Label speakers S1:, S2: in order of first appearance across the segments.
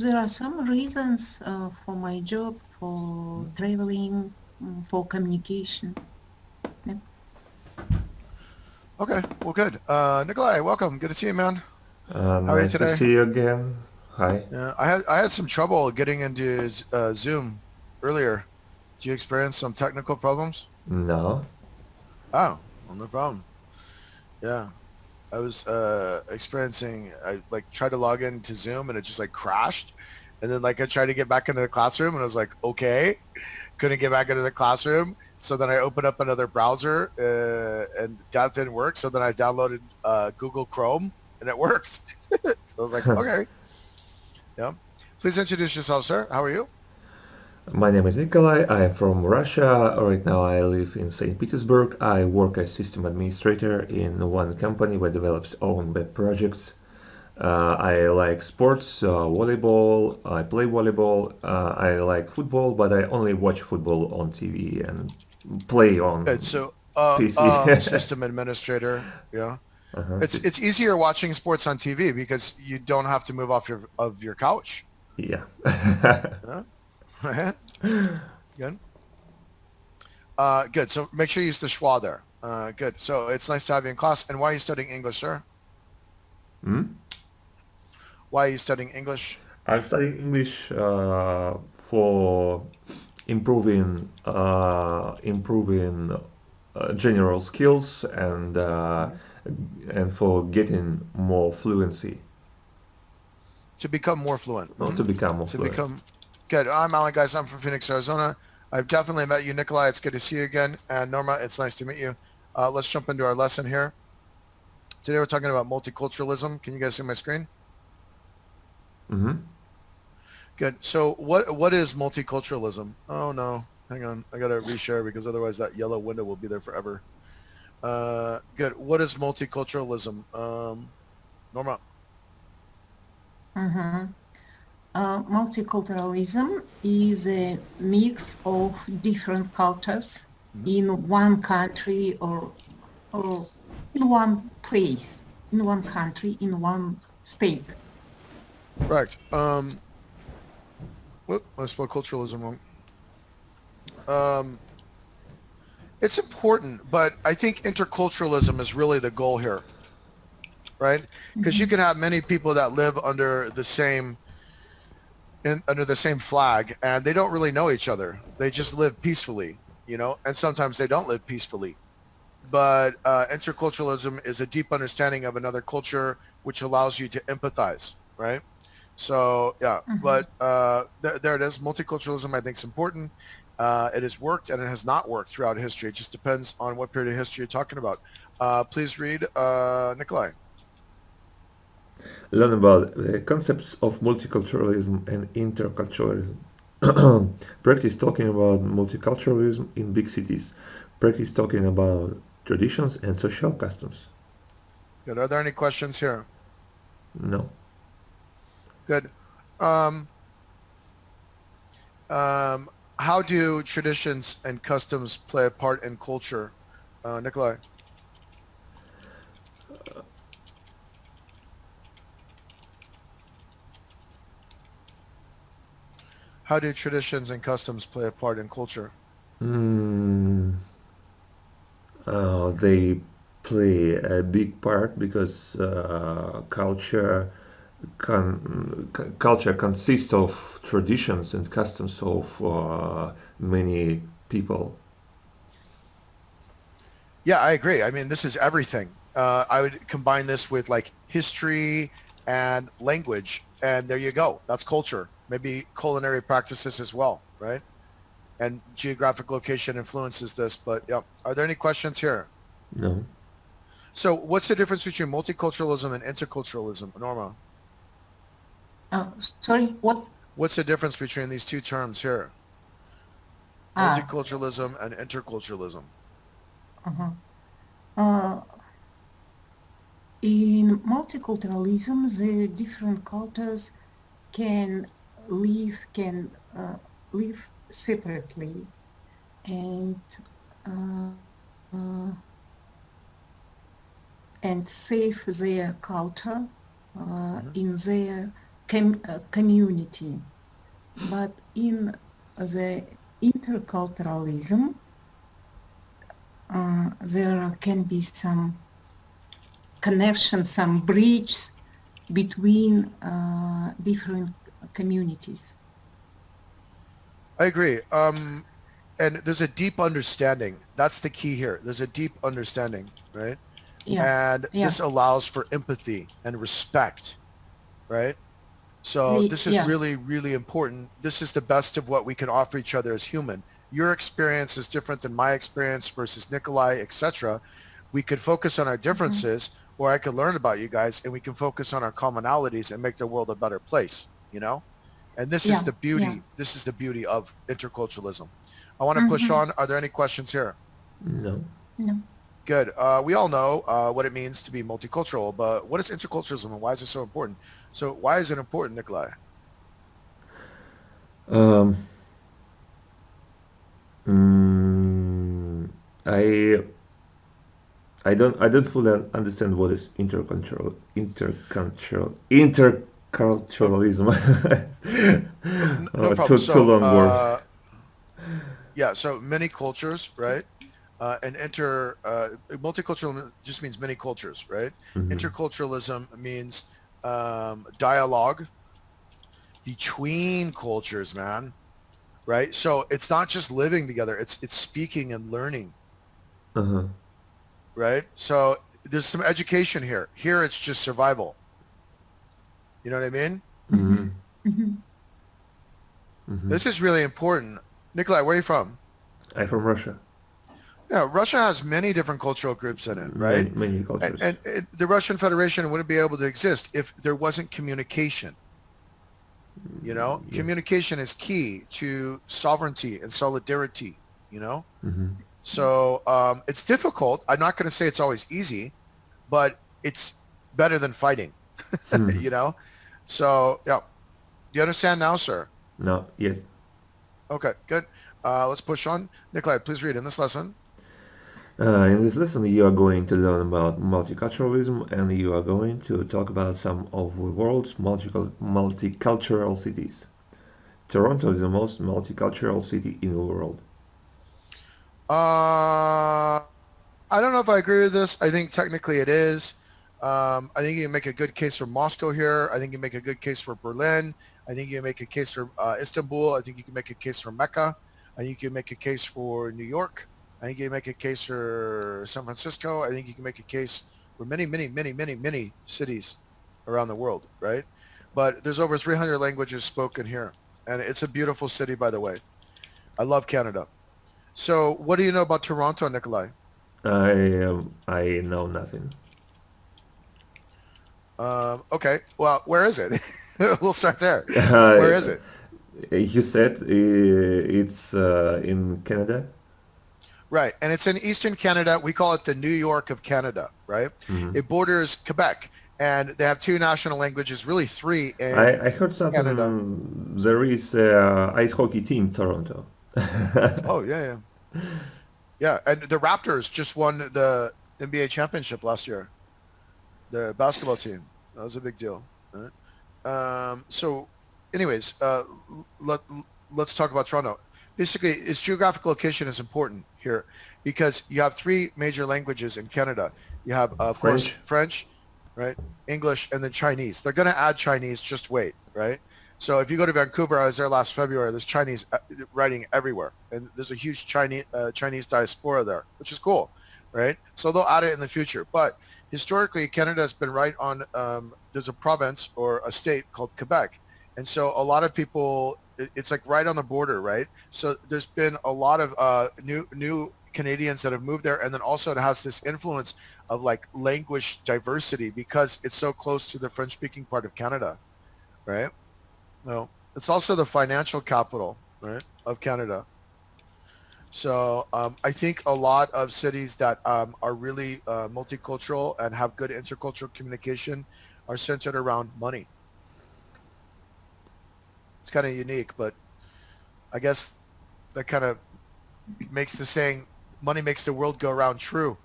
S1: there are some reasons for my job, for traveling, for communication. Yeah.
S2: Okay, well, good. Nikolai, welcome. Good to see you, man. How are you
S3: Nice to
S2: today?
S3: see you again. Hi.
S2: Yeah, I had some trouble getting into Zoom earlier. Did you experience some technical problems?
S3: No.
S2: Oh, well, no problem. Yeah, I was experiencing. I like tried to log into Zoom and it just like crashed, and then like I tried to get back into the classroom and I was like, okay, couldn't get back into the classroom. So then I opened up another browser and that didn't work. So then I downloaded Google Chrome and it works. So I was like, okay, yeah. Please introduce yourself, sir. How are you?
S3: My name is Nikolai. I am from Russia. Right now I live in St. Petersburg. I work as system administrator in one company that develops own web projects. I like sports, volleyball. I play volleyball. I like football, but I only watch football on TV and play
S2: Good.
S3: on
S2: So,
S3: PC.
S2: system administrator. Yeah.
S3: Uh-huh.
S2: It's easier watching sports on TV because you don't have to move off your couch.
S3: Yeah.
S2: Yeah. Good. Good. So make sure you use the schwa there. Good. So it's nice to have you in class. And why are you studying English, sir?
S3: Hmm?
S2: Why are you studying English?
S3: I'm studying English for improving general skills and for getting more fluency,
S2: To become more fluent.
S3: or to become more
S2: To
S3: fluent.
S2: become good. I'm Alan, guys. I'm from Phoenix, Arizona. I've definitely met you, Nikolai. It's good to see you again. And Norma, it's nice to meet you. Let's jump into our lesson here. Today we're talking about multiculturalism. Can you guys see my screen?
S3: Hmm.
S2: Good. So what is multiculturalism? Oh no, hang on. I gotta reshare because otherwise that yellow window will be there forever. Good. What is multiculturalism? Norma.
S1: Mhm. Multiculturalism is a mix of different cultures
S2: Mhm.
S1: in one country or in one place, in one country, in one state.
S2: Correct. Whoop, I spelled culturalism wrong. Um, it's important, but I think interculturalism is really the goal here, right? Because you
S1: Mhm.
S2: can have many people that live under the same flag, and they don't really know each other. They just live peacefully, and sometimes they don't live peacefully. But interculturalism is a deep understanding of another culture, which allows you to empathize, right? So yeah,
S1: Mhm.
S2: but there it is. Multiculturalism, I think, is important. It has worked and it has not worked throughout history. It just depends on what period of history you're talking about. Please read, Nikolai.
S3: Learn about the concepts of multiculturalism and interculturalism. Practice talking about multiculturalism in big cities. Practice talking about traditions and social customs.
S2: Good. Are there any questions here?
S3: No.
S2: Good. Um, um, how do traditions and customs play a part in culture, Nikolai? How do traditions and customs play a part in culture?
S3: Mm, they play a big part because culture consists of traditions and customs of many people.
S2: Yeah, I agree. I mean, this is everything. I would combine this with like history and language, and there you go. That's culture. Maybe culinary practices as well, right? And geographic location influences this. But yeah, are there any questions here?
S3: No.
S2: So, what's the difference between multiculturalism and interculturalism, Norma?
S1: Sorry, what?
S2: What's the difference between these two terms here?
S1: Ah,
S2: Multiculturalism and interculturalism.
S1: uh-huh. Uh, in multiculturalism, the different cultures can can live separately and uh, and save their culture
S2: Hmm.
S1: in their community. But in the interculturalism, there can be some connection, some bridge between different communities.
S2: I agree. And there's a deep understanding. That's the key here. There's a deep understanding, right?
S1: Yeah,
S2: And
S1: yeah,
S2: this allows for empathy and respect, right? So this is
S1: yeah.
S2: really, really important. This is the best of what we can offer each other as human. Your experience is different than my experience versus Nikolai, etc. We could focus on our differences, or I could learn about you guys, and we can focus on our commonalities and make the world a better place, you know? And this is
S1: Yeah,
S2: the beauty.
S1: yeah.
S2: This is the beauty of interculturalism. I want to push on. Are there any questions here?
S3: No.
S1: No.
S2: Good. We all know what it means to be multicultural, but what is interculturalism and why is it so important? So why is it important, Nikolai?
S3: Um, mm, I I don't fully understand what is interculturalism.
S2: No
S3: Oh,
S2: problem.
S3: too long word.
S2: Yeah, so many cultures, right? And multicultural just means many cultures, right? Interculturalism means dialogue between cultures, man, right? So it's not just living together; it's speaking and learning,
S3: Uh-huh.
S2: right? So there's some education here. Here it's just survival. You know what I mean?
S3: Mm-hmm.
S1: Mm-hmm.
S3: Mm-hmm.
S2: This is really important. Nikolai, where are you from?
S3: I'm from Russia.
S2: Yeah, Russia has many different cultural groups in it, right?
S3: Many cultures.
S2: And the Russian Federation wouldn't be able to exist if there wasn't communication. You know,
S3: Yeah.
S2: communication is key to sovereignty and solidarity, you know?
S3: Mm-hmm.
S2: So it's difficult. I'm not going to say it's always easy, but it's better than fighting, you know? So, yeah. Do you understand now, sir?
S3: No, yes.
S2: Okay, good. Let's push on. Nikolai, please read in this lesson.
S3: In this lesson, you are going to learn about multiculturalism and you are going to talk about some of the world's multicultural cities. Toronto is the most multicultural city in the world.
S2: I don't know if I agree with this. I think technically it is. I think you can make a good case for Moscow here. I think you can make a good case for Berlin. I think you can make a case for Istanbul. I think you can make a case for Mecca. I think you can make a case for New York. I think you can make a case for San Francisco. I think you can make a case for many, many, many, many, many cities around the world, right? But there's over 300 languages spoken here. And it's a beautiful city, by the way. I love Canada. So what do you know about Toronto, Nikolai?
S3: I know nothing.
S2: Okay. Well, where is it? We'll start there. Where is it?
S3: You said it's in Canada?
S2: Right. And it's in Eastern Canada. We call it the New York of Canada, right?
S3: Mhm.
S2: It borders Quebec. And they have two national languages, really three in
S3: I heard something.
S2: Canada.
S3: There is a ice hockey team, Toronto.
S2: Oh, yeah, yeah. Yeah. And the Raptors just won the NBA championship last year. The basketball team. That was a big deal. Right? So anyways, let's talk about Toronto. Basically, its geographic location is important here because you have three major languages in Canada. You have, of course, French, right? English, and then Chinese. They're going to add Chinese, just wait, right? So if you go to Vancouver, I was there last February, there's Chinese writing everywhere. And there's a huge Chinese diaspora there, which is cool, right? So they'll add it in the future. But historically, Canada has been right on, there's a province or a state called Quebec. And so a lot of people, it's like right on the border, right? So there's been a lot of new Canadians that have moved there. And then also it has this influence of like language diversity because it's so close to the French-speaking part of Canada, right? Well, it's also the financial capital, right, of Canada. So I think a lot of cities that are really multicultural and have good intercultural communication are centered around money. It's kind of unique, but I guess that kind of makes the saying, money makes the world go round true,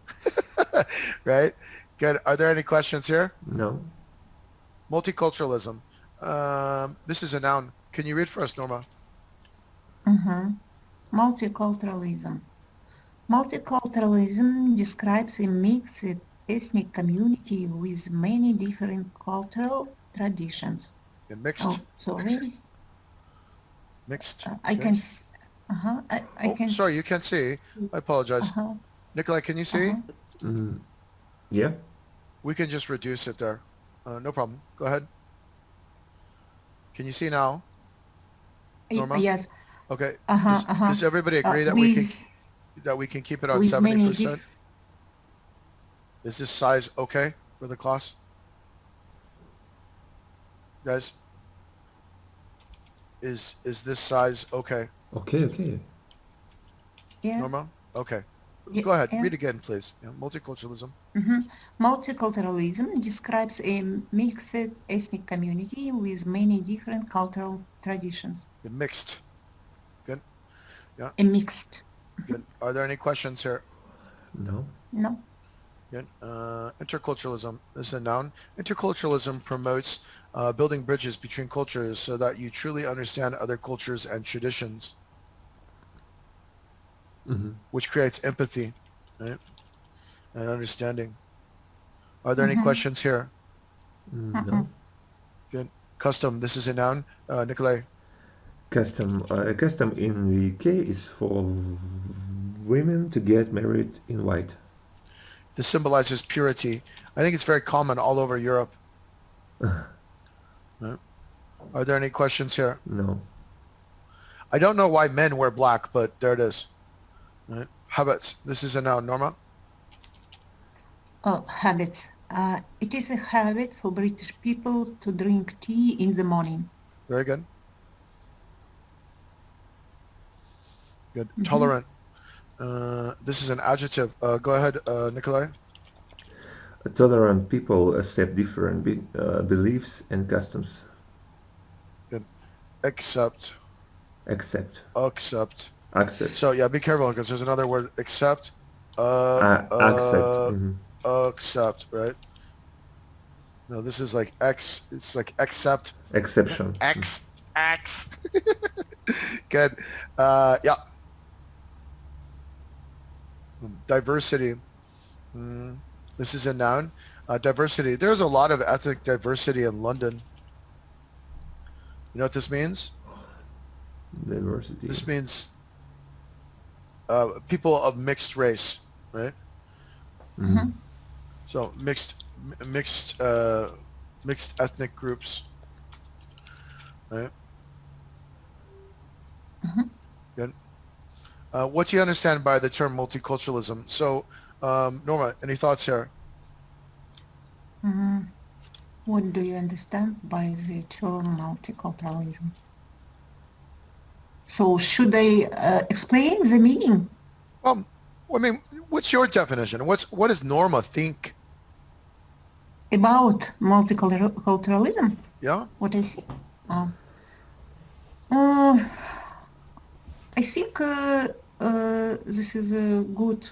S2: right? Good. Are there any questions here?
S3: No.
S2: Multiculturalism. This is a noun. Can you read for us, Norma?
S1: Multiculturalism. Multiculturalism describes a mixed ethnic community with many different cultural traditions.
S2: And mixed.
S1: Oh, sorry.
S2: Mixed.
S1: I
S2: okay.
S1: can. I
S2: Oh,
S1: can.
S2: sorry, you can't see. I apologize. Nikolai, can you see?
S3: Yeah.
S2: We can just reduce it there. No problem. Go ahead. Can you see now? Norma?
S1: Yes.
S2: Okay. Does everybody agree that we can keep it on
S1: with many
S2: 70%? Is this size okay for the class? Guys? Is this size okay?
S3: Okay.
S1: Yes.
S2: Norma? Okay.
S1: Yeah,
S2: Go ahead.
S1: yeah.
S2: Read again, please. Yeah, multiculturalism.
S1: Multiculturalism describes a mixed ethnic community with many different cultural traditions.
S2: The mixed. Good. Yeah.
S1: A mixed.
S2: Good. Are there any questions here?
S3: No.
S1: No.
S2: Good. Interculturalism is a noun. Interculturalism promotes building bridges between cultures so that you truly understand other cultures and traditions, which creates empathy, right? And understanding. Are there any questions here?
S3: No.
S2: Good. Custom. This is a noun. Nikolai.
S3: Custom. A custom in the UK is for women to get married in white.
S2: This symbolizes purity. I think it's very common all over Europe. Right? Are there any questions here?
S3: No.
S2: I don't know why men wear black, but there it is. Right? Habits. This is a noun. Norma?
S1: Oh, habits. It is a habit for British people to drink tea in the morning.
S2: Very good. Good. Tolerant. This is an adjective. Go ahead, Nikolai.
S3: Tolerant people accept different beliefs and customs.
S2: Good. Accept.
S3: Accept.
S2: So yeah, be careful because there's another word. Accept.
S3: Accept.
S2: Accept. Right. No, this is like It's like accept.
S3: Exception.
S2: X. Good. Yeah. Diversity. This is a noun. Diversity. There's a lot of ethnic diversity in London. You know what this means?
S3: Diversity.
S2: This means people of mixed race, right? So mixed ethnic groups, right? Good. What do you understand by the term multiculturalism? So, Norma, any thoughts here?
S1: What do you understand by the term multiculturalism? So should I explain the meaning?
S2: I mean, what's your definition? What does Norma think?
S1: About multiculturalism?
S2: Yeah?
S1: What I see? I think this is a good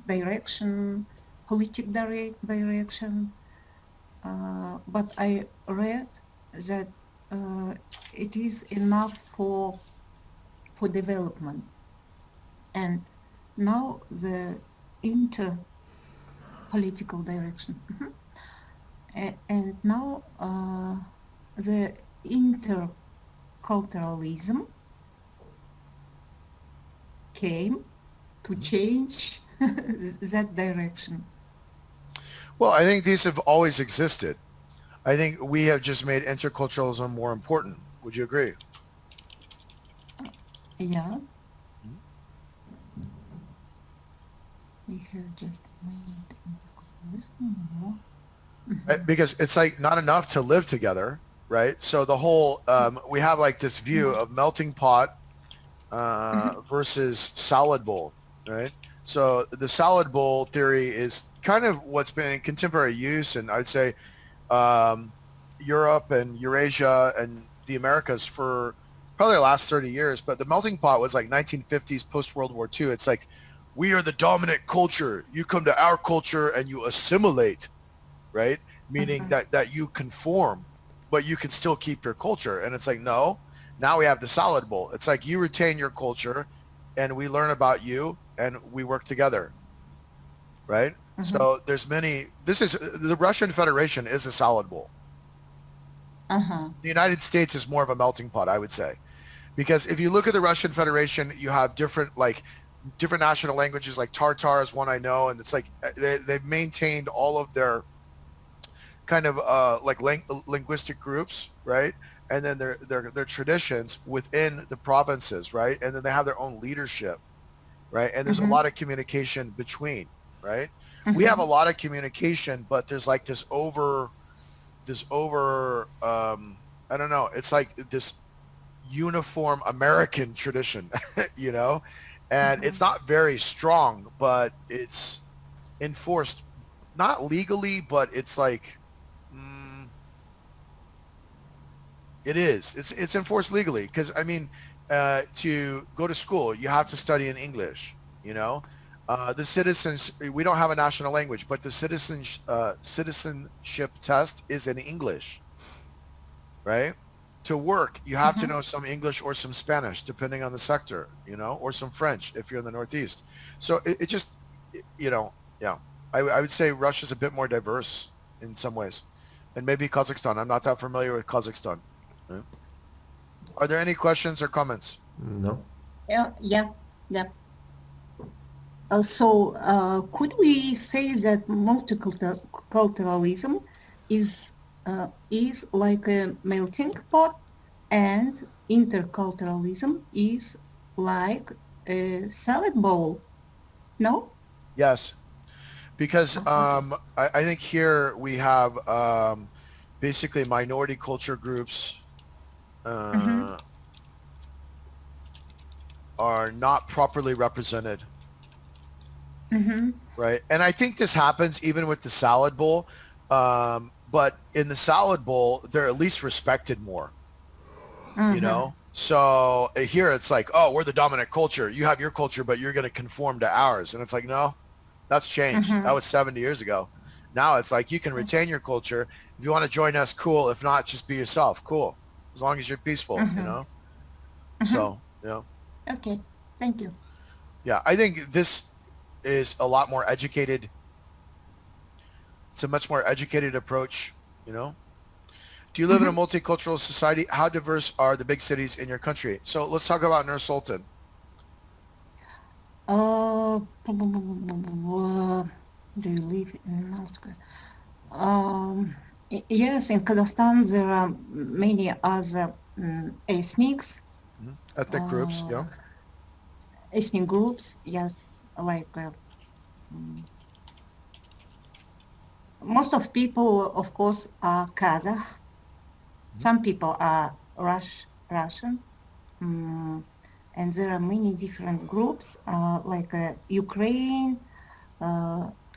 S1: direction, politic direction, but I read that it is enough for development, and now the interpolitical direction, and now the interculturalism came to change that direction.
S2: Well, I think these have always existed. I think we have just made interculturalism more important. Would you agree?
S1: Yeah. We have just made interculturalism more.
S2: Right? Because it's like not enough to live together, right? So the whole, we have like this view of melting pot versus salad bowl, right? So the salad bowl theory is kind of what's been in contemporary use, and I'd say Europe and Eurasia and the Americas for probably the last 30 years. But the melting pot was like 1950s, post-World War II. It's like, we are the dominant culture. You come to our culture and you assimilate, right? Meaning that you conform, but you can still keep your culture. And it's like, no, now we have the salad bowl. It's like you retain your culture and we learn about you and we work together. Right? So there's the Russian Federation is a salad bowl. The United States is more of a melting pot, I would say. Because if you look at the Russian Federation, you have different national languages, like Tartar is one I know, and it's like they've maintained all of their kind of linguistic groups, right? And then their traditions within the provinces, right? And then they have their own leadership, right? And there's a lot of communication between, right? We have a lot of communication, but there's like this over I don't know, it's like this uniform American tradition, you know, and it's not very strong, but it's enforced not legally, but it's like it's enforced legally, because I mean, to go to school you have to study in English, you know. The citizens, we don't have a national language, but the citizenship test is in English, right? To work, you have to know some English or some Spanish, depending on the sector, you know, or some French if you're in the Northeast. So it just, you know, yeah, I would say Russia's a bit more diverse in some ways, and maybe Kazakhstan. I'm not that familiar with Kazakhstan. Right? Are there any questions or comments?
S3: No.
S1: Yeah. So could we say that multiculturalism is like a melting pot, and interculturalism is like a salad bowl? No?
S2: Yes, because I think here we have basically minority culture groups are not properly represented. Right. And I think this happens even with the salad bowl. But in the salad bowl, they're at least respected more, you know? So here it's like, oh, we're the dominant culture. You have your culture, but you're going to conform to ours. And it's like, no, that's changed. That was 70 years ago. Now it's like, you can retain your culture. If you want to join us, cool. If not, just be yourself. Cool. As long as you're peaceful, you know? So, yeah.
S1: Okay. Thank you.
S2: Yeah. I think this is a lot more educated. It's a much more educated approach, you know. Do you live in a multicultural society? How diverse are the big cities in your country? So let's talk about Nur Sultan.
S1: Do you live in Moscow? Yes, in Kazakhstan there are many other ethnics.
S2: Ethnic groups, yeah.
S1: Ethnic groups, yes, like most of people, of course, are Kazakh. Some people are Russian, and there are many different groups like Ukraine,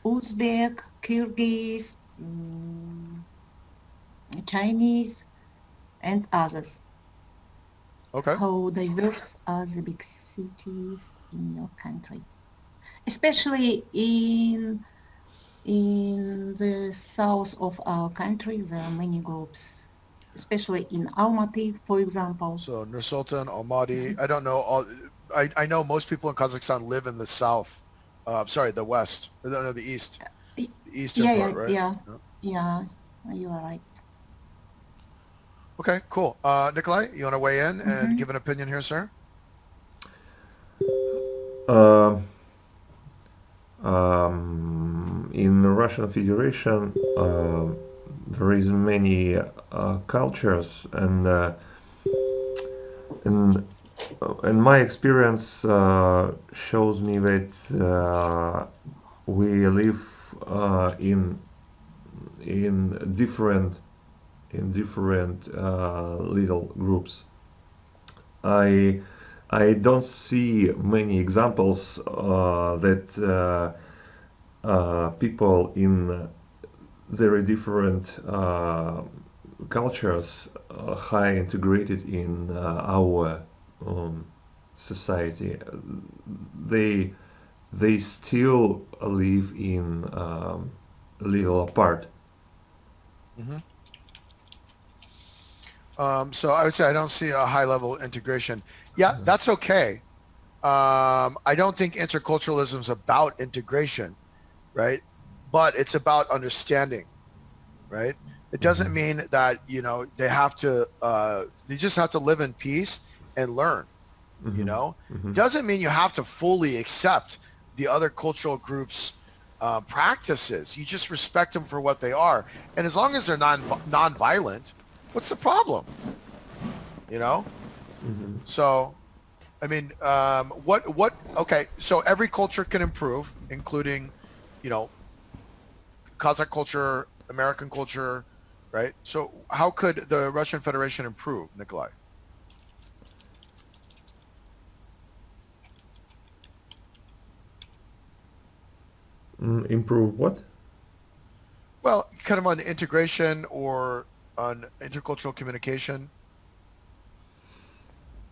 S1: Uzbek, Kyrgyz, Chinese, and others.
S2: Okay.
S1: How diverse are the big cities in your country? Especially in the south of our country, there are many groups, especially in Almaty, for example.
S2: So Nur Sultan, Almaty. I don't know all. I know most people in Kazakhstan live in the south. Sorry, the west. No, the east. The eastern part, right?
S1: Yeah, you are right.
S2: Okay, cool. Nikolai, you want to weigh in and give an opinion here, sir?
S3: In the Russian Federation, there is many cultures, and my experience shows me that we live in different little groups. I don't see many examples that people in very different cultures high integrated in our society. They still live in a little apart.
S2: So I would say I don't see a high level integration. Yeah, that's okay. I don't think interculturalism is about integration, right? But it's about understanding, right? It doesn't mean that they have to. They just have to live in peace and learn. Doesn't mean you have to fully accept the other cultural groups' practices. You just respect them for what they are, and as long as they're non-violent, what's the problem? You know. So I mean, what? Okay, so every culture can improve, including, you know, Kazakh culture, American culture, right? So how could the Russian Federation improve, Nikolai?
S3: Improve what?
S2: Well, kind of on the integration or on intercultural communication.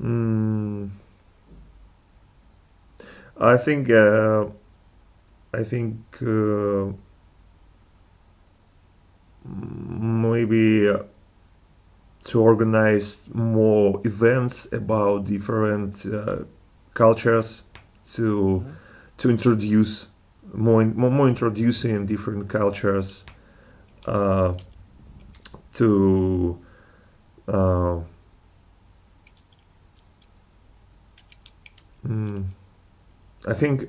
S3: Mm, I think uh, I think maybe to organize more events about different cultures, to
S2: Mhm.
S3: to introduce more introducing different cultures, uh, to uh, mm, I think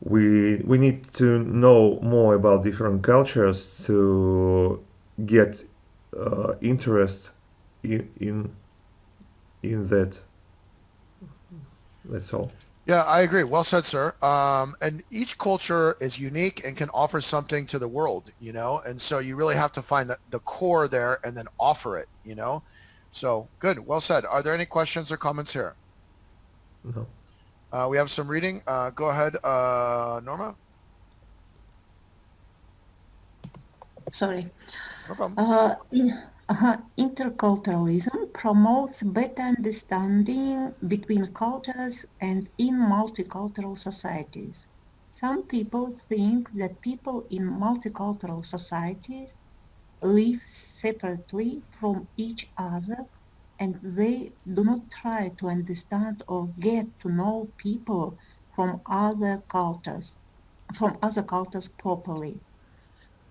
S3: we need to know more about different cultures to get interest in in that. That's all.
S2: Yeah, I agree. Well said, sir. And each culture is unique and can offer something to the world, and so you really have to find the core there and then offer it. So good. Well said. Are there any questions or comments here?
S3: No.
S2: We have some reading. Go ahead, Norma.
S1: Sorry.
S2: No problem.
S1: Interculturalism promotes better understanding between cultures and in multicultural societies. Some people think that people in multicultural societies live separately from each other and they do not try to understand or get to know people from other cultures properly.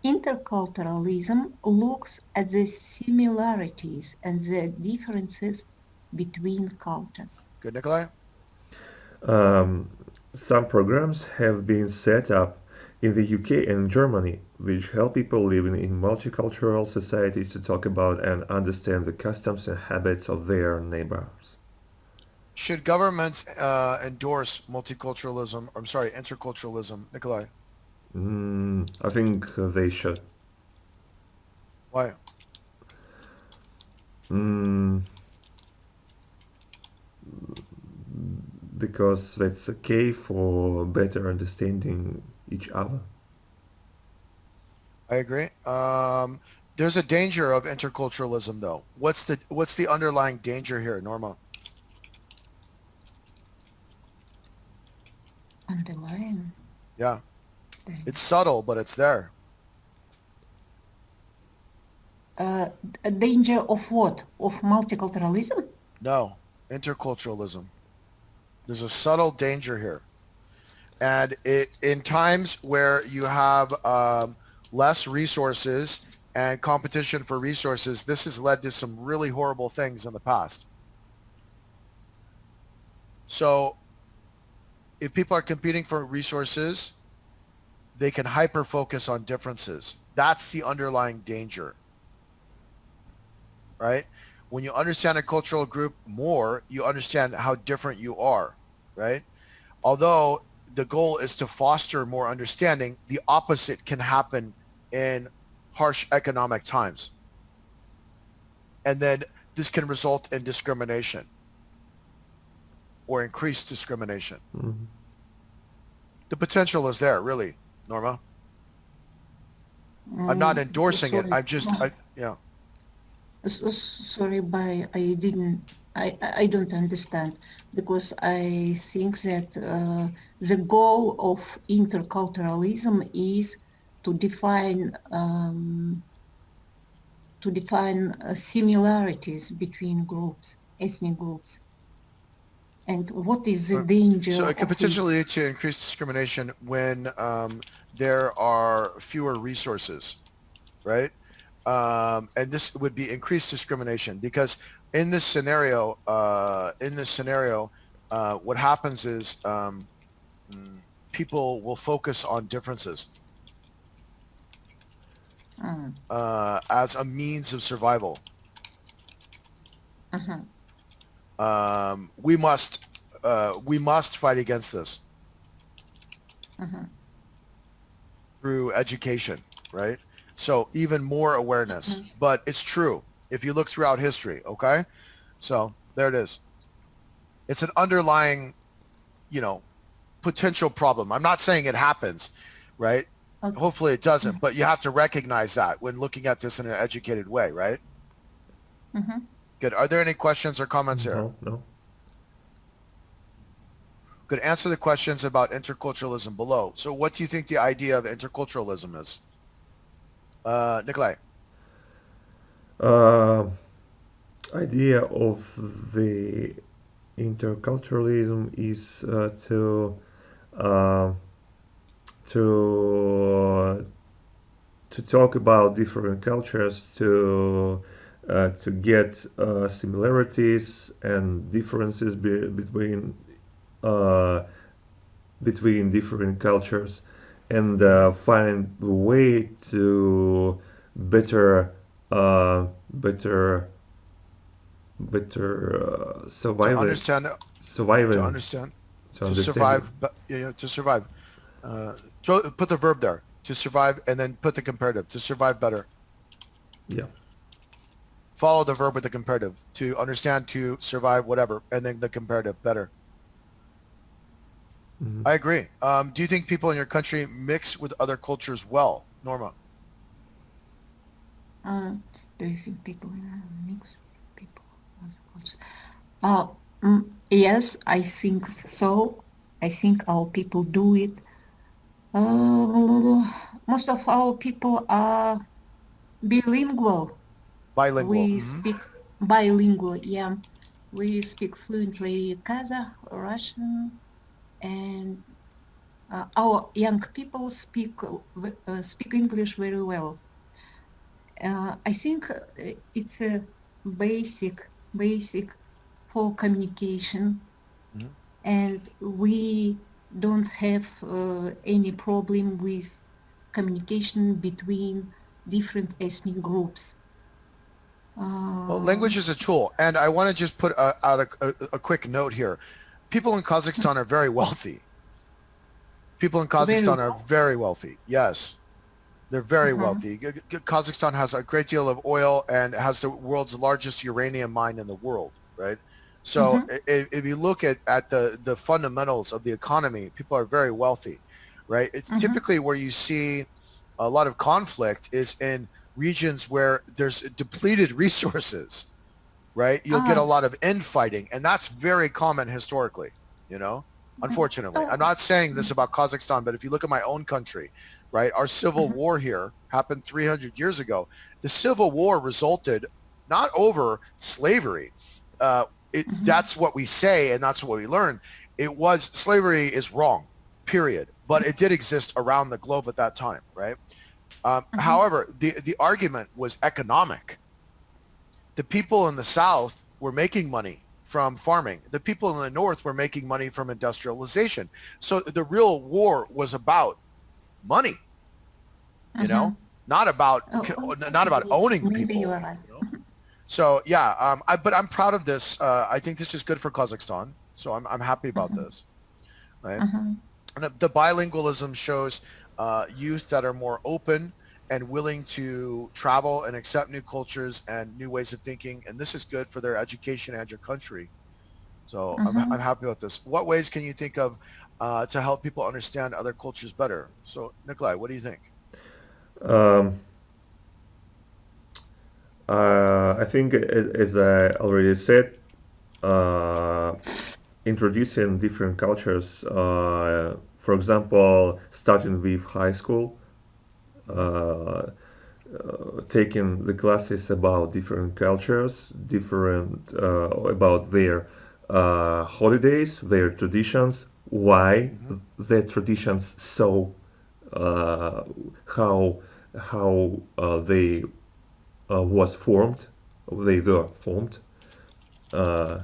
S1: Interculturalism looks at the similarities and the differences between cultures.
S2: Good, Nikolai.
S3: Um, some programs have been set up in the UK and Germany, which help people living in multicultural societies to talk about and understand the customs and habits of their neighbors.
S2: Should governments endorse multiculturalism? I'm sorry, interculturalism, Nikolai?
S3: I think they should.
S2: Why?
S3: Mm, because that's okay for better understanding each other.
S2: I agree. There's a danger of interculturalism, though. What's the underlying danger here, Norma?
S1: Underline
S2: Yeah,
S1: the
S2: it's subtle, but it's there.
S1: uh, danger of what? Of multiculturalism?
S2: No, interculturalism. There's a subtle danger here, and in times where you have less resources and competition for resources, this has led to some really horrible things in the past. So if people are competing for resources, they can hyper focus on differences. That's the underlying danger, right? When you understand a cultural group more, you understand how different you are, right? Although the goal is to foster more understanding, the opposite can happen in harsh economic times. And then this can result in discrimination or increased discrimination.
S3: Mhm.
S2: The potential is there, really, Norma. I'm not endorsing it.
S1: Sorry,
S2: I'm just, yeah.
S1: sorry, but I don't understand because I think that the goal of interculturalism is to define to define similarities between groups, ethnic groups, and what is the danger
S2: So it could
S1: of it.
S2: potentially lead to increased discrimination when there are fewer resources, right? And this would be increased discrimination because in this scenario, what happens is people will focus on differences
S1: Mm,
S2: as a means of survival.
S1: mhm,
S2: We must fight against this
S1: mhm,
S2: through education, right? So even more awareness.
S1: mhm.
S2: But it's true if you look throughout history, okay? So there it is. It's an underlying, you know, potential problem. I'm not saying it happens, right?
S1: Okay.
S2: Hopefully it doesn't, but you have to recognize that when looking at this in an educated way, right?
S1: Mhm.
S2: Good. Are there any questions or comments here?
S3: No.
S2: Good. Answer the questions about interculturalism below. So what do you think the idea of interculturalism is? Nikolai.
S3: Uh, idea of the interculturalism is uh, to to talk about different cultures, to get similarities and differences uh, between different cultures, and find a way to better uh, better
S2: To
S3: survive it,
S2: understand, to
S3: surviving,
S2: understand,
S3: to
S2: to
S3: understand it.
S2: survive, to survive. Put the verb there, to survive, and then put the comparative, to survive better.
S3: Yeah.
S2: Follow the verb with the comparative, to understand, to survive, whatever, and then the comparative, better.
S3: Mhm.
S2: I agree. Do you think people in your country mix with other cultures well, Norma?
S1: Do you think people mix people as culture? Yes, I think so. I think our people do it. Most of our people are bilingual.
S2: Bilingual.
S1: We
S2: Hmm.
S1: speak bilingual, yeah. We speak fluently Kazakh, Russian, and our young people speak English very well. I think it's a basic for communication,
S2: Hmm.
S1: and we don't have any problem with communication between different ethnic groups.
S2: Well,
S1: Uh,
S2: language is a tool, and I want to just put out a quick note here. People in Kazakhstan are very wealthy. People in
S1: very
S2: Kazakhstan are
S1: well.
S2: very wealthy. Yes, they're very
S1: Uh-huh.
S2: wealthy. Kazakhstan has a great deal of oil and has the world's largest uranium mine in the world, right? So
S1: Mm-hmm.
S2: if you look at the fundamentals of the economy, people are very wealthy, right? It's
S1: Mm-hmm.
S2: typically where you see a lot of conflict is in regions where there's depleted resources, right? You'll get a
S1: Ah,
S2: lot of infighting, and that's very common historically, you know,
S1: mhm.
S2: unfortunately. I'm
S1: Oh,
S2: not saying this
S1: mm,
S2: about Kazakhstan, but if you look at my own country, right, our civil
S1: mhm,
S2: war here happened 300 years ago. The civil war resulted not over slavery. Uh,
S1: mhm,
S2: that's what we say, and that's what we learn. It was slavery is wrong, period. But it did exist around the globe at that time, right?
S1: mhm.
S2: However, the argument was economic. The people in the South were making money from farming. The people in the North were making money from industrialization. So the real war was about money, you know,
S1: Mhm.
S2: not about not about owning
S1: Maybe you
S2: people,
S1: are right.
S2: you know. So yeah, but I'm proud of this. I think this is good for Kazakhstan. So I'm happy about
S1: Mhm,
S2: this, right?
S1: mhm,
S2: And the bilingualism shows youth that are more open and willing to travel and accept new cultures and new ways of thinking. And this is good for their education and your country. So I'm
S1: mhm.
S2: happy about this. What ways can you think of to help people understand other cultures better? So Nikolai, what do you think?
S3: Um, I think, as I already said, uh, introducing different cultures, for example, starting with high school,
S2: Hmm.
S3: uh, taking the classes about different cultures, different about their holidays, their traditions, why
S2: Hmm.
S3: the traditions so uh, how they was formed, they were formed. Uh,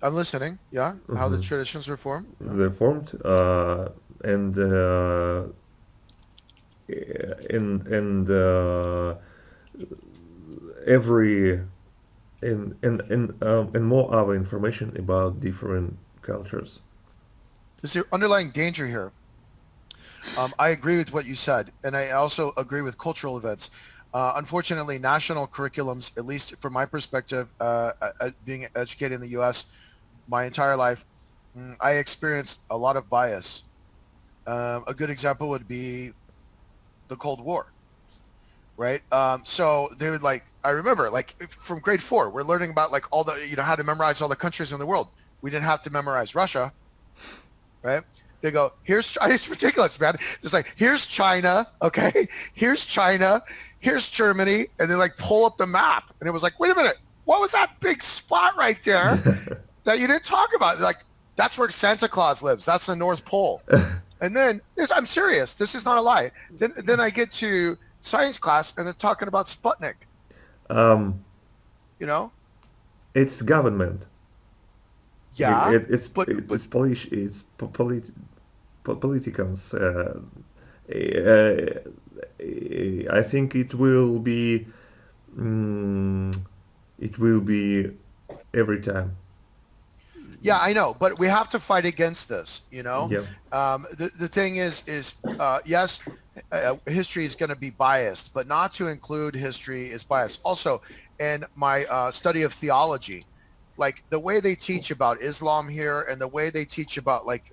S2: I'm listening. Yeah, how the
S3: mhm.
S2: traditions were formed. Yeah.
S3: They're formed, and every and more other information about different cultures.
S2: Is there underlying danger here? I agree with what you said, and I also agree with cultural events. Unfortunately, national curriculums, at least from my perspective, being educated in the U.S. my entire life, I experienced a lot of bias. A good example would be the Cold War, right? So they would like, I remember like from grade four, we're learning about like all the, how to memorize all the countries in the world. We didn't have to memorize Russia, right? They go, here's, it's ridiculous, man. It's like, here's China, okay? Here's China, here's Germany. And they like pull up the map. And it was like, wait a minute, what was that big spot right there that you didn't talk about? Like, that's where Santa Claus lives. That's the North Pole. And then, I'm serious. This is not a lie. Then I get to science class and they're talking about Sputnik,
S3: um,
S2: you know?
S3: it's government.
S2: Yeah, but
S3: It's Polish. It's politicians. Uh, I think mm, it will be every time.
S2: yeah, I know, but we have to fight against this.
S3: Yeah.
S2: The thing is yes, history is going to be biased, but not to include history is biased. Also, in my study of theology, like the way they teach about Islam here and the way they teach about like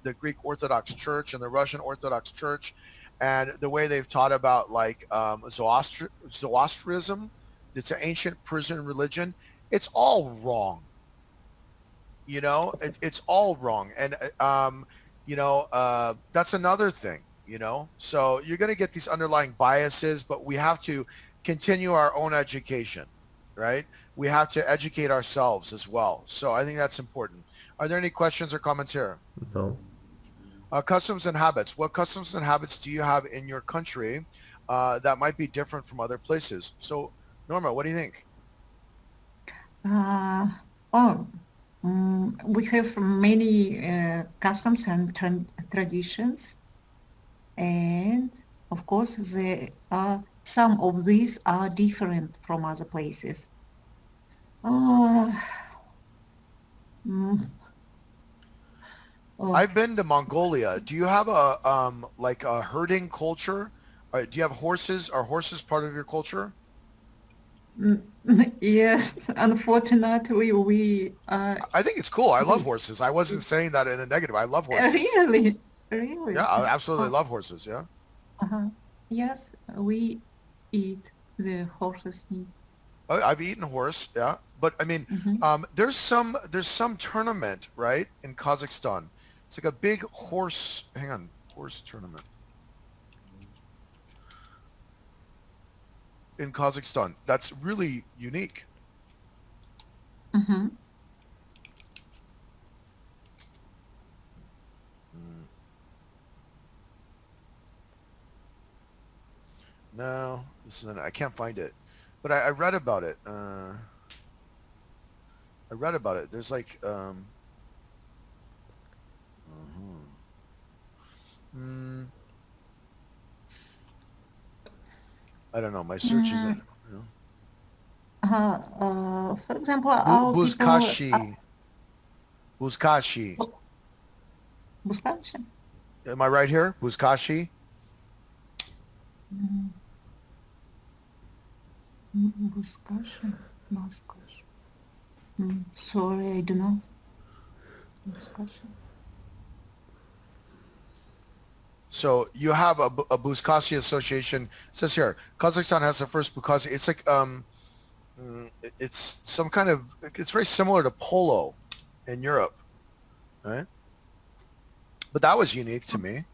S2: the Greek Orthodox Church and the Russian Orthodox Church, and the way they've taught about like Zoroastrianism, it's an ancient Persian religion. It's all wrong. It's all wrong. And that's another thing. So you're going to get these underlying biases, but we have to continue our own education, right? We have to educate ourselves as well. So I think that's important. Are there any questions or comments here?
S3: No.
S2: Customs and habits. What customs and habits do you have in your country that might be different from other places? So Norma, what do you think?
S1: Uh, oh, we have many customs and traditions, and of course, some of these are different from other places. Uh, mm, oh,
S2: I've been to Mongolia. Do you have a like a herding culture? Do you have horses? Are horses part of your culture?
S1: mm, yes, unfortunately,
S2: I think it's cool. I love
S1: we
S2: horses. I wasn't saying that in a negative. I love horses.
S1: really,
S2: Yeah,
S1: really.
S2: I absolutely
S1: Oh,
S2: love horses. Yeah.
S1: uh-huh. Yes, we eat the horse's meat.
S2: I've eaten horse. Yeah, but I mean,
S1: Mhm.
S2: there's some tournament right in Kazakhstan. It's like a big horse. Hang on, horse tournament in Kazakhstan. That's really unique.
S1: Mhm.
S2: Mm, no, I can't find it, but I read about it. I read about it. There's like mhm. mm, I don't know. My search isn't.
S1: Mm,
S2: You know.
S1: for example, our people
S2: Buzkashi. Buzkashi.
S1: Buscagem.
S2: Am I right here? Buzkashi.
S1: Mm, Buscagem. Buscagem. Sorry, I don't know. Buscagem.
S2: So you have a Buzkashi association. It says here, Kazakhstan has the first Buzkashi. It's like it's some kind of. It's very similar to polo in Europe, right? But that was unique to me.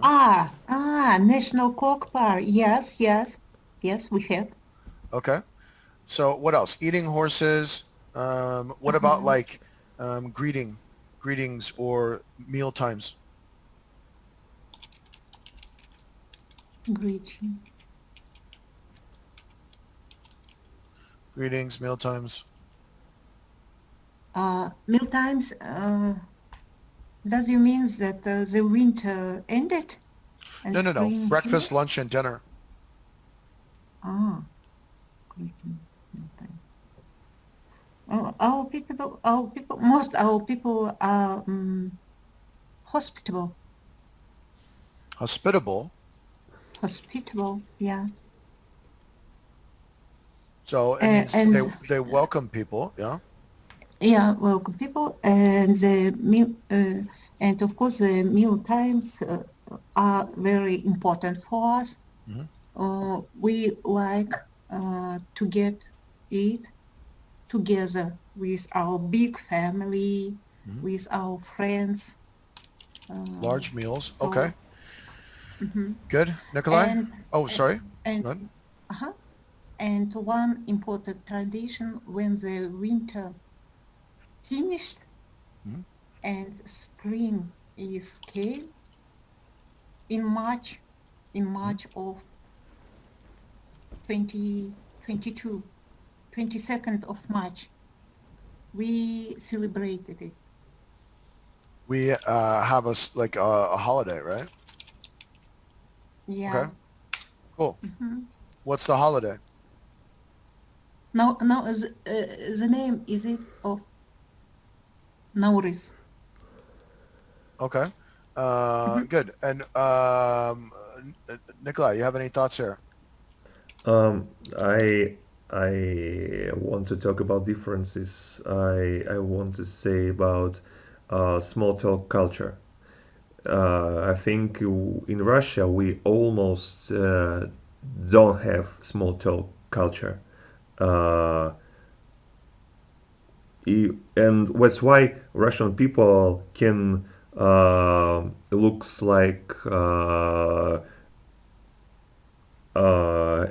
S2: Huh?
S1: National Cockpar. Yes, yes, yes, we have.
S2: Okay. So what else? Eating horses. What about
S1: Uh-huh.
S2: like greetings or meal times?
S1: Greeting.
S2: Greetings, meal times.
S1: Meal times. Does you mean that the winter ended and
S2: No.
S1: spring came?
S2: Breakfast, lunch, and dinner.
S1: Ah, greeting. Meal time. Most our people are hospitable.
S2: Hospitable.
S1: Hospitable, yeah.
S2: So it
S1: Uh,
S2: means
S1: and
S2: they welcome people. Yeah.
S1: yeah, welcome people, and the meal, and of course the meal times are very important for us.
S2: Hmm.
S1: We like to get eat together with our big family,
S2: Hmm.
S1: with our friends. Uh,
S2: Large meals. Okay.
S1: so, mhm.
S2: Good. Nikolai.
S1: and
S2: Oh,
S1: and
S2: sorry. Go ahead.
S1: and uh-huh. And one important tradition when the winter finished
S2: Hmm.
S1: and spring is came in March, in
S2: Hmm.
S1: March of 2022, 22nd of March, we celebrated it.
S2: We have like a holiday, right? Okay.
S1: Yeah.
S2: Cool.
S1: Mhm.
S2: What's the holiday?
S1: Now, the name is it of Nauris.
S2: Okay.
S1: Mhm.
S2: Good. And Nikolai, you have any thoughts here?
S3: Um, I I want to talk about differences. I want to say about small talk culture. I think in Russia we almost don't have small talk culture. Uh, and that's why Russian people can looks like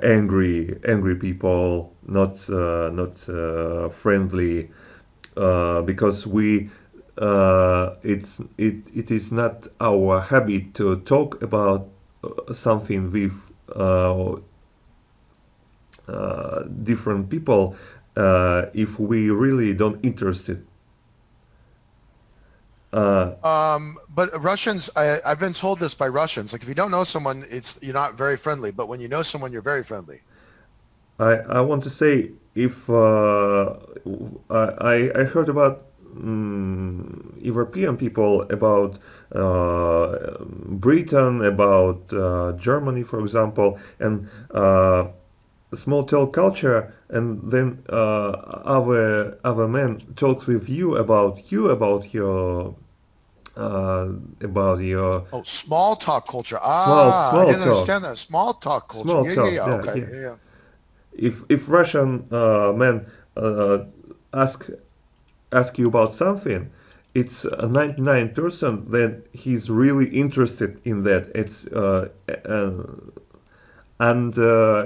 S3: angry people, not friendly, because it is not our habit to talk about something with uh, different people if we really don't interested. Uh,
S2: But Russians, I've been told this by Russians. Like, if you don't know someone, it's you're not very friendly. But when you know someone, you're very friendly.
S3: I want to say if I heard about European people about Britain, about Germany, for example, and small talk culture, and then other men talks with you uh, about your
S2: Oh, small talk culture. I
S3: small
S2: didn't
S3: talk,
S2: understand that. Small talk culture.
S3: small
S2: Yeah, yeah,
S3: talk.
S2: yeah.
S3: Yeah,
S2: Okay,
S3: yeah.
S2: yeah, yeah.
S3: If Russian men uh, ask ask you about something, it's 99% that he's really interested in that. It's and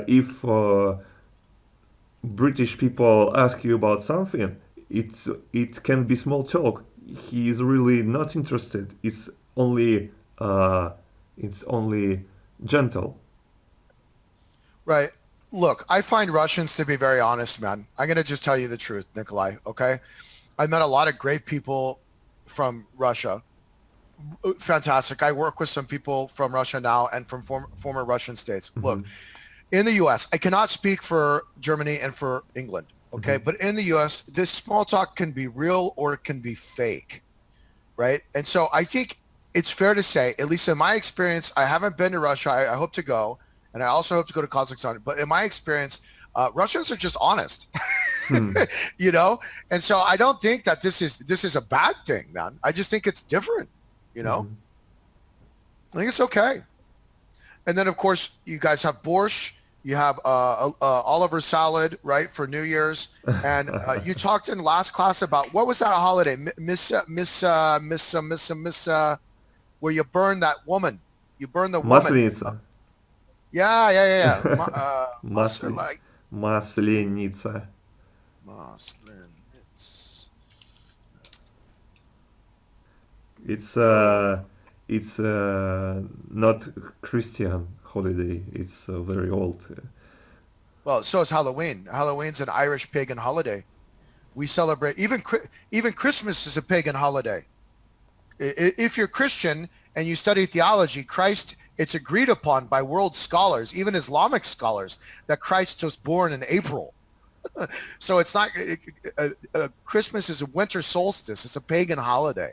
S3: if British people ask you about something, it can be small talk. He is really not interested. Uh, it's only gentle.
S2: Right. Look, I find Russians to be very honest, man. I'm gonna just tell you the truth, Nikolai. Okay. I met a lot of great people from Russia. Fantastic. I work with some people from Russia now and from former Russian states.
S3: Hmm.
S2: Look, in the US, I cannot speak for Germany and for England. Okay.
S3: Hmm.
S2: But in the US, this small talk can be real or it can be fake. Right. And so I think it's fair to say, at least in my experience, I haven't been to Russia. I hope to go. And I also hope to go to Kazakhstan. But in my experience, Russians are just honest,
S3: Hmm.
S2: you know? And so I don't think that this is a bad thing, man. I just think it's different, you know?
S3: Hmm.
S2: I think it's okay. And then, of course, you guys have borscht. You have Oliver salad, right, for New Year's. And you talked in last class about what was that holiday, where you burn that woman. You burn the woman.
S3: Масленица.
S2: Yeah.
S3: Масли...
S2: Like
S3: Масленица.
S2: Muslim. It's
S3: It's
S2: oh
S3: uh, it's not Christian holiday. It's very old.
S2: well, so is Halloween. Halloween's an Irish pagan holiday. We celebrate even Christmas is a pagan holiday. If you're Christian and you study theology, Christ, it's agreed upon by world scholars, even Islamic scholars, that Christ was born in April. So it's not Christmas is a winter solstice. It's a pagan holiday,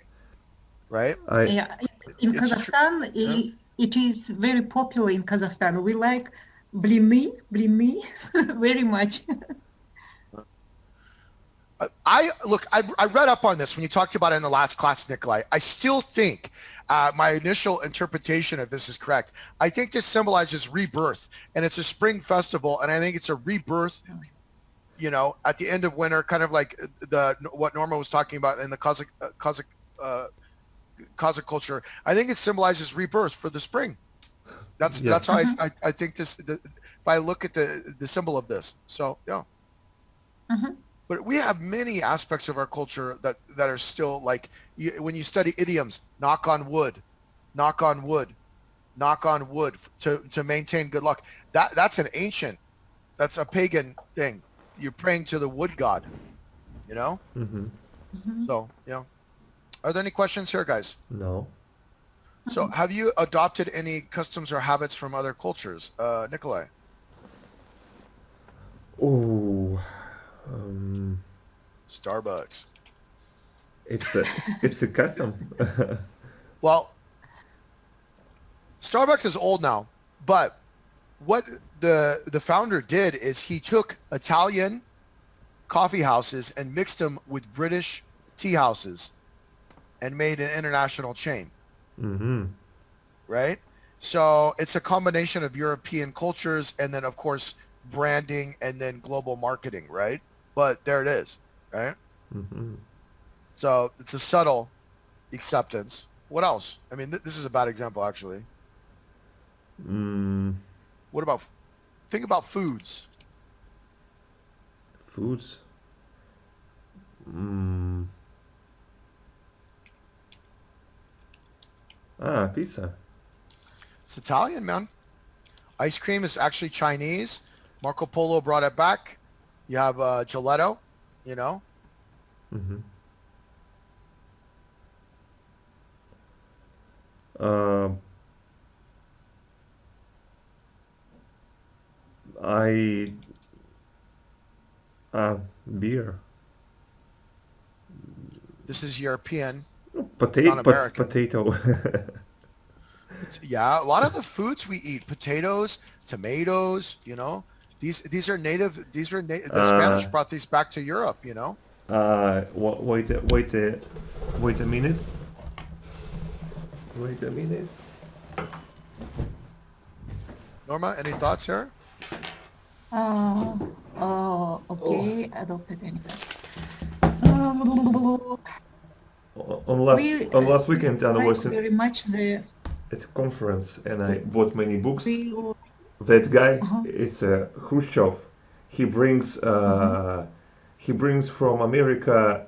S2: right?
S3: I
S1: Yeah, in
S2: It's true.
S1: Kazakhstan,
S2: Yeah.
S1: it is very popular in Kazakhstan. We like blini very much.
S2: I look. I read up on this when you talked about it in the last class, Nikolai. I still think my initial interpretation of this is correct. I think this symbolizes rebirth, and it's a spring festival, and I think it's a rebirth. At the end of winter, kind of like what Norma was talking about in the Kazakh culture. I think it symbolizes rebirth for the spring.
S3: yeah.
S2: That's how I think this. If I look at the symbol of this, so yeah.
S1: Mhm.
S2: But we have many aspects of our culture that are still like when you study idioms, knock on wood, knock on wood, knock on wood to maintain good luck. That's that's a pagan thing. You're praying to the wood god, you know?
S3: Hmm.
S1: Mhm.
S2: So, yeah. Are there any questions here, guys?
S3: No.
S2: So have you adopted any customs or habits from other cultures? Nikolai?
S3: Oh, um,
S2: Starbucks.
S3: it's a it's a custom.
S2: Well, Starbucks is old now, but what the founder did is he took Italian coffee houses and mixed them with British tea houses and made an international chain,
S3: Hmm.
S2: right? So it's a combination of European cultures and then of course branding and then global marketing, right? But there it is, right?
S3: Hmm.
S2: So it's a subtle acceptance. What else? I mean, this is a bad example actually.
S3: Mm,
S2: What about think about foods?
S3: foods. Mm. Ah, pizza.
S2: It's Italian, man. Ice cream is actually Chinese. Marco Polo brought it back. You have gelato, you know.
S3: Hmm. Uh, I beer.
S2: This is European. It's not
S3: Potato.
S2: American.
S3: Potato.
S2: Yeah, a lot of the foods we eat, potatoes, tomatoes, these are native. The Spanish
S3: uh,
S2: brought these back to Europe, you know.
S3: wait a minute. Wait a minute.
S2: Norma, any thoughts here?
S1: Uh,
S3: Oh,
S1: okay, adopted anyway. Uh, we
S3: on last weekend I
S1: like
S3: was
S1: very much
S3: at a conference and I bought many books.
S1: we
S3: That guy,
S1: uh-huh,
S3: it's Khrushchev. He brings
S1: uh-huh.
S3: he brings from America.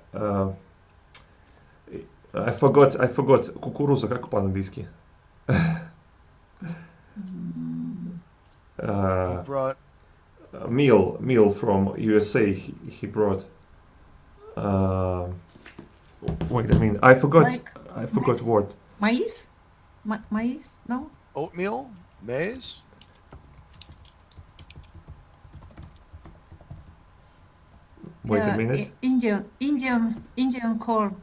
S3: I forgot. Кукуруза, как по-английски?
S1: Mm,
S2: He
S3: Uh,
S2: brought.
S3: meal from USA. He brought. Uh, wait, I mean,
S1: like
S3: I forgot what.
S1: maize? Maize? No?
S2: Oatmeal, maize.
S3: Wait a
S1: Yeah,
S3: minute.
S1: Indian corn.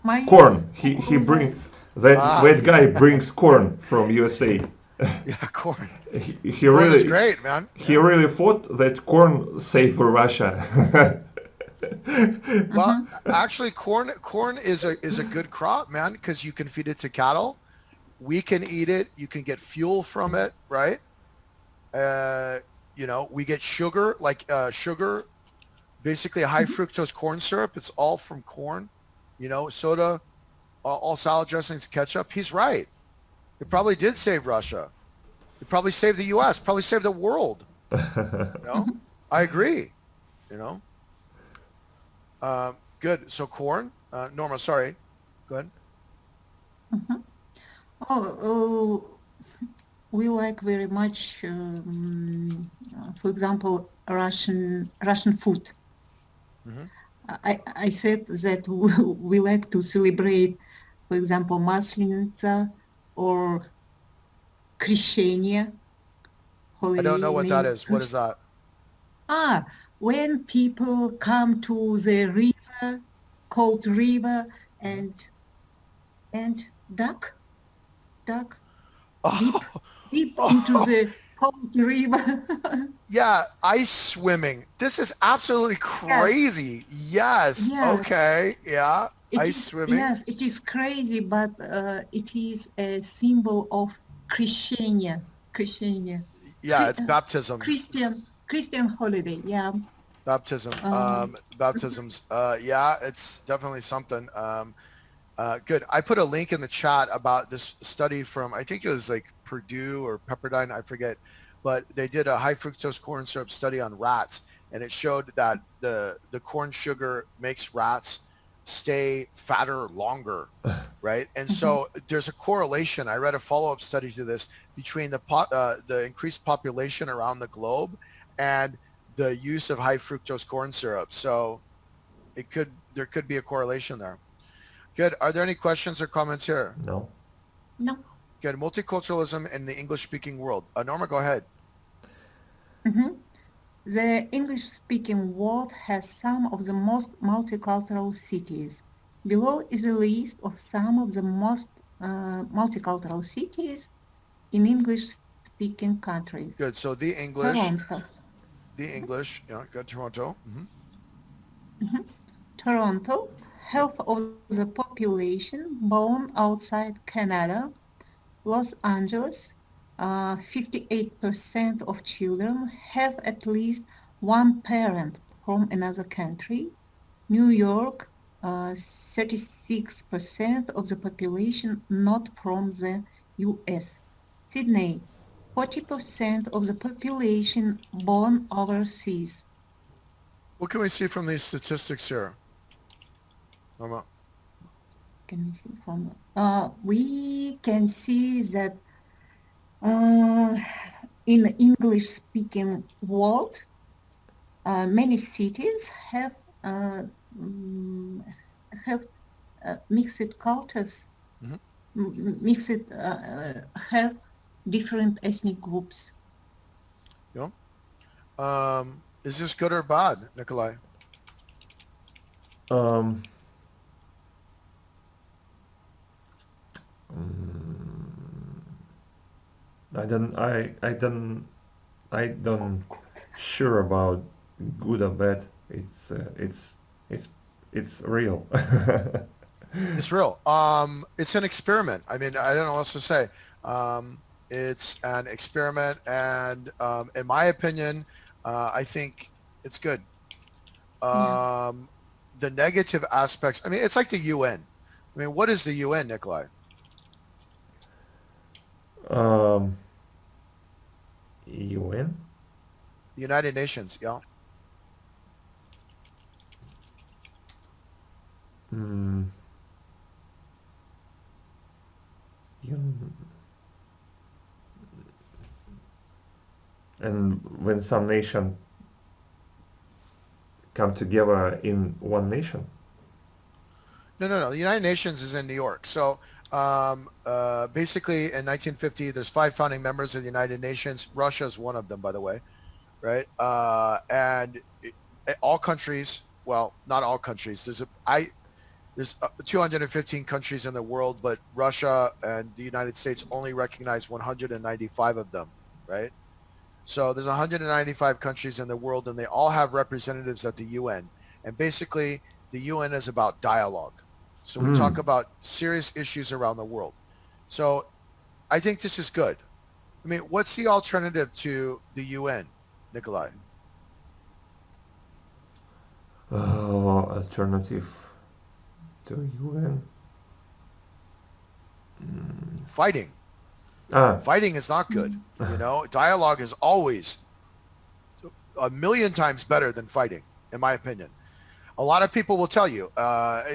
S1: Maize?
S3: Corn. He
S1: Kukuruza?
S3: bring that
S2: Ah,
S3: guy brings corn from USA.
S2: yeah, corn.
S3: He
S2: Corn is
S3: really
S2: great, man.
S3: he
S2: Yeah.
S3: really thought that corn safe for Russia.
S2: Well,
S1: Uh-huh.
S2: actually, corn is a good crop, man, because you can feed it to cattle. We can eat it. You can get fuel from it, right? Uh, we get sugar, like sugar, basically a high
S1: Mhm.
S2: fructose corn syrup. It's all from corn. Soda, all salad dressings, ketchup. He's right. It probably did save Russia. It probably saved the U.S. Probably saved the world. You know,
S1: Mhm.
S2: I agree. You know, good. So corn, Norma. Sorry, go ahead.
S1: Mhm. Oh, we like very much, for example, Russian food.
S2: Hmm.
S1: I said that we like to celebrate, for example, Maslenitsa or Крещение,
S2: I don't know
S1: holy
S2: what that
S1: name.
S2: is. What is that?
S1: Ah, when people come to the river, cold river,
S2: Hmm.
S1: and and duck, duck, deep,
S2: Oh,
S1: deep into
S2: oh,
S1: the cold river.
S2: yeah, ice swimming. This is absolutely
S1: Yes,
S2: crazy. Yes.
S1: yes.
S2: Okay. Yeah,
S1: It
S2: ice
S1: is,
S2: swimming.
S1: yes, it is crazy, but it is a symbol of Krishna, Krishna,
S2: Yeah, it's baptism.
S1: Christian holiday. Yeah.
S2: Baptism.
S1: Um,
S2: Baptisms. Yeah, it's definitely something. Good. I put a link in the chat about this study from, I think it was like Purdue or Pepperdine, I forget, but they did a high fructose corn syrup study on rats, and it showed that the corn sugar makes rats stay fatter longer, right? And
S1: mhm,
S2: so there's a correlation. I read a follow-up study to this between the increased population around the globe and the use of high fructose corn syrup. So there could be a correlation there. Good. Are there any questions or comments here?
S3: No.
S1: no.
S2: Good. Multiculturalism in the English-speaking world. Norma, go ahead.
S1: Mhm. The English-speaking world has some of the most multicultural cities. Below is a list of some of the most multicultural cities in English-speaking countries.
S2: Good. So
S1: Toronto.
S2: The English. Yeah. Good. Toronto. Hmm.
S1: Mhm. Toronto, half of the population born outside Canada. Los Angeles, 58% of children have at least one parent from another country. New York, 36% of the population not from the US. Sydney, 40% of the population born overseas.
S2: What can we see from these statistics here, Norma?
S1: Can we see from? We can see that uh, in English-speaking world, many cities uh, mm, have mixed cultures,
S2: Hmm.
S1: mixed have different ethnic groups.
S2: Yeah. Is this good or bad, Nikolai?
S3: Um, mm, I don't sure about good or bad. It's it's real.
S2: It's real. It's an experiment. I mean, I don't know what else to say. It's an experiment, and in my opinion, I think it's good.
S1: Yeah.
S2: Um, the negative aspects. I mean, it's like the UN. I mean, what is the UN, Nikolai?
S3: um, UN.
S2: The United Nations. Yeah.
S3: Mm, UN. And when some nation come together in one nation.
S2: No, no, no. The United Nations is in New York. So basically, in 1950, there's five founding members of the United Nations. Russia is one of them, by the way, right? All countries. Well, not all countries. There's 215 countries in the world, but Russia and the United States only recognize 195 of them, right? So there's 195 countries in the world, and they all have representatives at the UN. And basically, the UN is about dialogue. So we talk
S3: Mm.
S2: about serious issues around the world. So I think this is good. I mean, what's the alternative to the UN, Nikolai?
S3: Alternative to UN. Mm.
S2: Fighting.
S3: Ah,
S2: Fighting is not good. Dialogue is always a million times better than fighting, in my opinion. A lot of people will tell you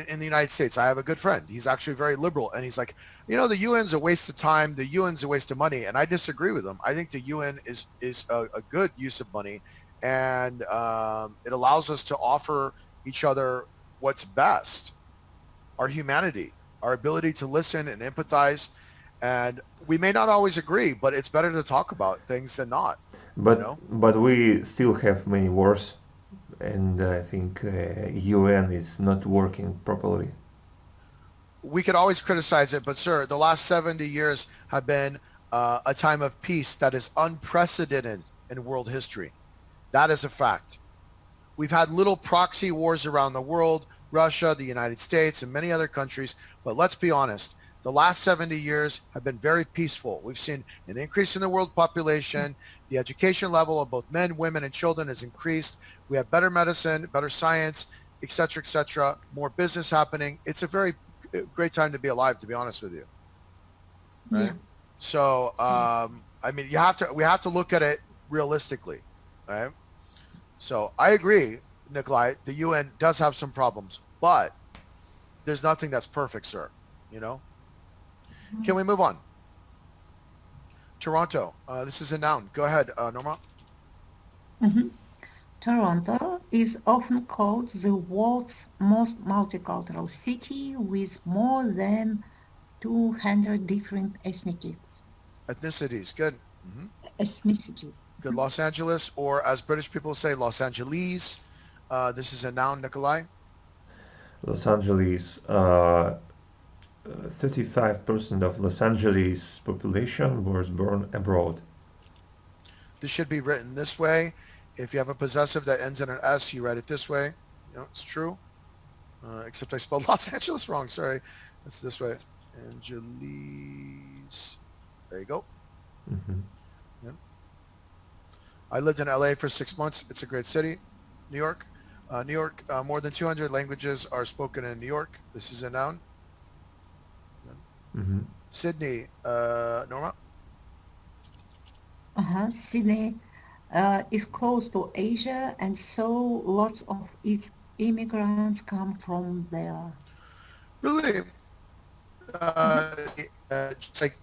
S2: in the United States, I have a good friend. He's actually very liberal. And he's like, the UN's a waste of time. The UN's a waste of money. And I disagree with him. I think the UN is a good use of money. And it allows us to offer each other what's best, our humanity, our ability to listen and empathize. And we may not always agree, but it's better to talk about things than not, you
S3: but
S2: know?
S3: but we still have many wars, and I think UN is not working properly.
S2: We could always criticize it, but sir, the last 70 years have been a time of peace that is unprecedented in world history. That is a fact. We've had little proxy wars around the world, Russia, the United States, and many other countries, but let's be honest. The last 70 years have been very peaceful. We've seen an increase in the world population. The education level of both men, women, and children has increased. We have better medicine, better science, et cetera, et cetera, more business happening. It's a very great time to be alive, to be honest with you. Right.
S1: Yeah.
S2: So,
S1: Yeah.
S2: I mean, we have to look at it realistically. Right. So I agree, Nikolai, the UN does have some problems, but there's nothing that's perfect, sir. You know? Can we move on? Toronto. This is a noun. Go ahead, Norma.
S1: Mhm. Toronto is often called the world's most multicultural city with more than 200 different
S2: Ethnicities. Good. Hmm.
S1: ethnicities.
S2: Good. Los Angeles, or as British people say, Los Angeles. This is a noun, Nikolai.
S3: Los Angeles, 35% of Los Angeles population was born abroad.
S2: This should be written this way. If you have a possessive that ends in an S, you write it this way. It's true. Except I spelled Los Angeles wrong. Sorry. It's this way. Angeles. There you go.
S3: Hmm.
S2: Yeah. I lived in LA for 6 months. It's a great city. New York. New York, more than 200 languages are spoken in New York. This is a noun.
S3: Hmm.
S2: Sydney, Norma.
S1: Sydney is close to Asia, and so lots of its immigrants come from there.
S2: Really,
S1: Mhm.
S2: just like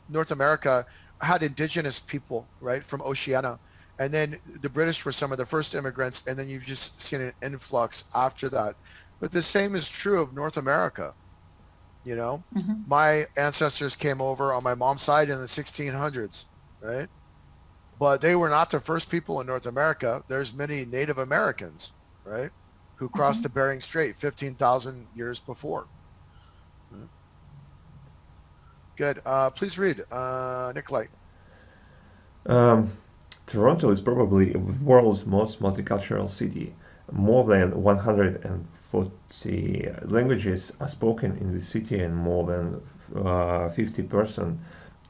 S2: North America had indigenous people, right, from Oceania. And then the British were some of the first immigrants, and then you've just seen an influx after that. But the same is true of North America, you know.
S1: Mhm.
S2: My ancestors came over on my mom's side in the 1600s, right? But they were not the first people in North America. There's many Native Americans, right, who crossed
S1: Mhm.
S2: the Bering Strait 15,000 years before. Mm. Good. Please read, Nikolai.
S3: Um, Toronto is probably the world's most multicultural city. More than 140 languages are spoken in the city, and more than 50%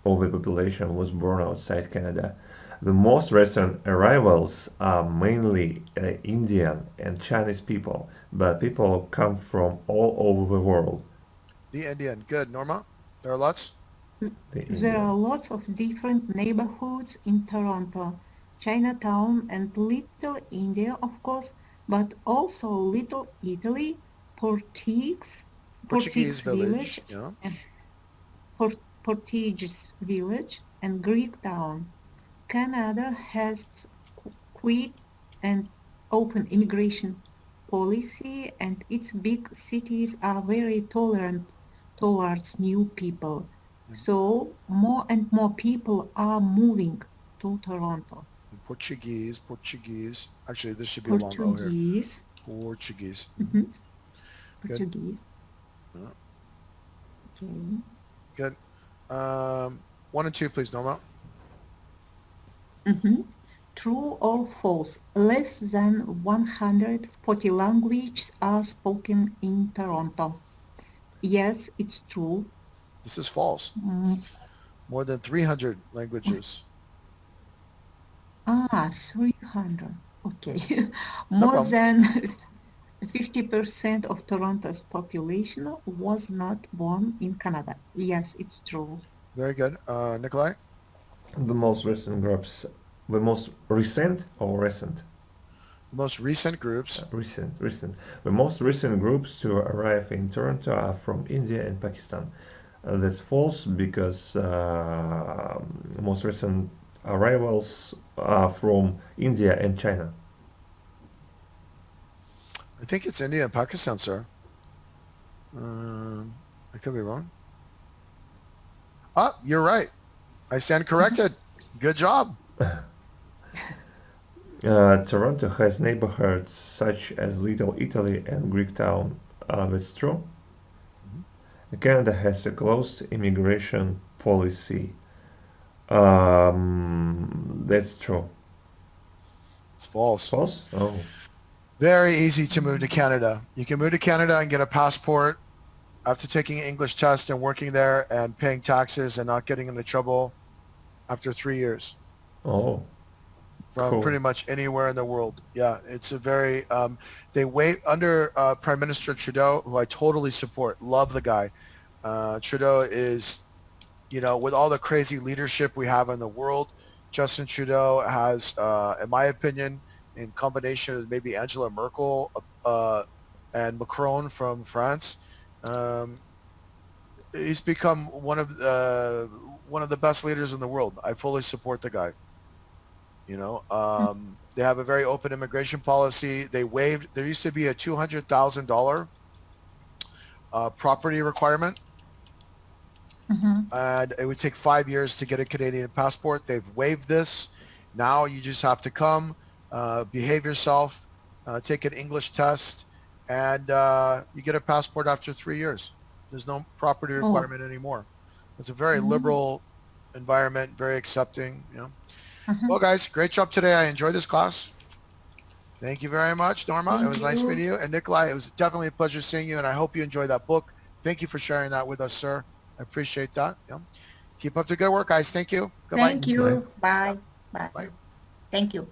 S3: of the population was born outside Canada. The most recent arrivals are mainly Indian and Chinese people, but people come from all over the world.
S2: The Indian. Good. Norma? There are lots?
S3: The
S1: There are
S3: Indian.
S1: lots of different neighborhoods in Toronto, Chinatown and Little India, of course, but also Little Italy, Portuguese,
S2: Portuguese
S1: Portuguese
S2: village.
S1: village,
S2: Yeah.
S1: and Portuguese village, and Greek town. Canada has quite an open immigration policy, and its big cities are very tolerant towards new people.
S2: Mhm.
S1: So more and more people are moving to Toronto.
S2: Portuguese. Portuguese. Actually, this should be a long O here.
S1: Portuguese,
S2: Portuguese. Hmm.
S1: mhm,
S2: Good.
S1: Portuguese,
S2: Yeah.
S1: okay.
S2: Good. One and two, please, Norma.
S1: Mhm. True or false? Less than 140 languages are spoken in Toronto. Yes, it's true.
S2: This is false.
S1: Mm,
S2: More than 300 languages.
S1: 300. Okay.
S2: No
S1: More
S2: problem.
S1: than 50% of Toronto's population was not born in Canada. Yes, it's true.
S2: Very good. Nikolai?
S3: The most recent groups, the most recent or recent?
S2: The most recent groups.
S3: Recent. The most recent groups to arrive in Toronto are from India and Pakistan. That's false because most recent arrivals are from India and China.
S2: I think it's India and Pakistan, sir. I could be wrong. Ah, you're right. I stand corrected. Good job.
S3: Toronto has neighborhoods such as Little Italy and Greektown. That's true.
S2: Mhm.
S3: Canada has a closed immigration policy. That's true.
S2: It's false.
S3: False? Oh.
S2: Very easy to move to Canada. You can move to Canada and get a passport after taking an English test and working there and paying taxes and not getting into trouble after 3 years
S3: Oh,
S2: from
S3: cool.
S2: pretty much anywhere in the world. Yeah, it's a very, they wait under Prime Minister Trudeau, who I totally support. Love the guy. Trudeau is, with all the crazy leadership we have in the world, Justin Trudeau has, in my opinion, in combination with maybe Angela Merkel and Macron from France, um, he's become one of the best leaders in the world. I fully support the guy. They have a very open immigration policy. They waived. There used to be a $200,000 property requirement,
S1: Mhm.
S2: and it would take 5 years to get a Canadian passport. They've waived this. Now you just have to come, behave yourself, take an English test, and you get a passport after 3 years. There's no property
S1: Oh.
S2: requirement anymore. It's a very
S1: Mhm.
S2: liberal environment, very accepting.
S1: Mhm.
S2: Well, guys, great job today. I enjoyed this class. Thank you very much, Norma. It
S1: Thank
S2: was nice
S1: you.
S2: meeting you. And Nikolai, it was definitely a pleasure seeing you, and I hope you enjoyed that book. Thank you for sharing that with us, sir. I appreciate that. Keep up the good work, guys. Thank you. Goodbye.
S1: Thank
S3: Bye.
S1: you.
S2: Yeah,
S1: Bye. Bye.
S2: bye.
S1: Thank you.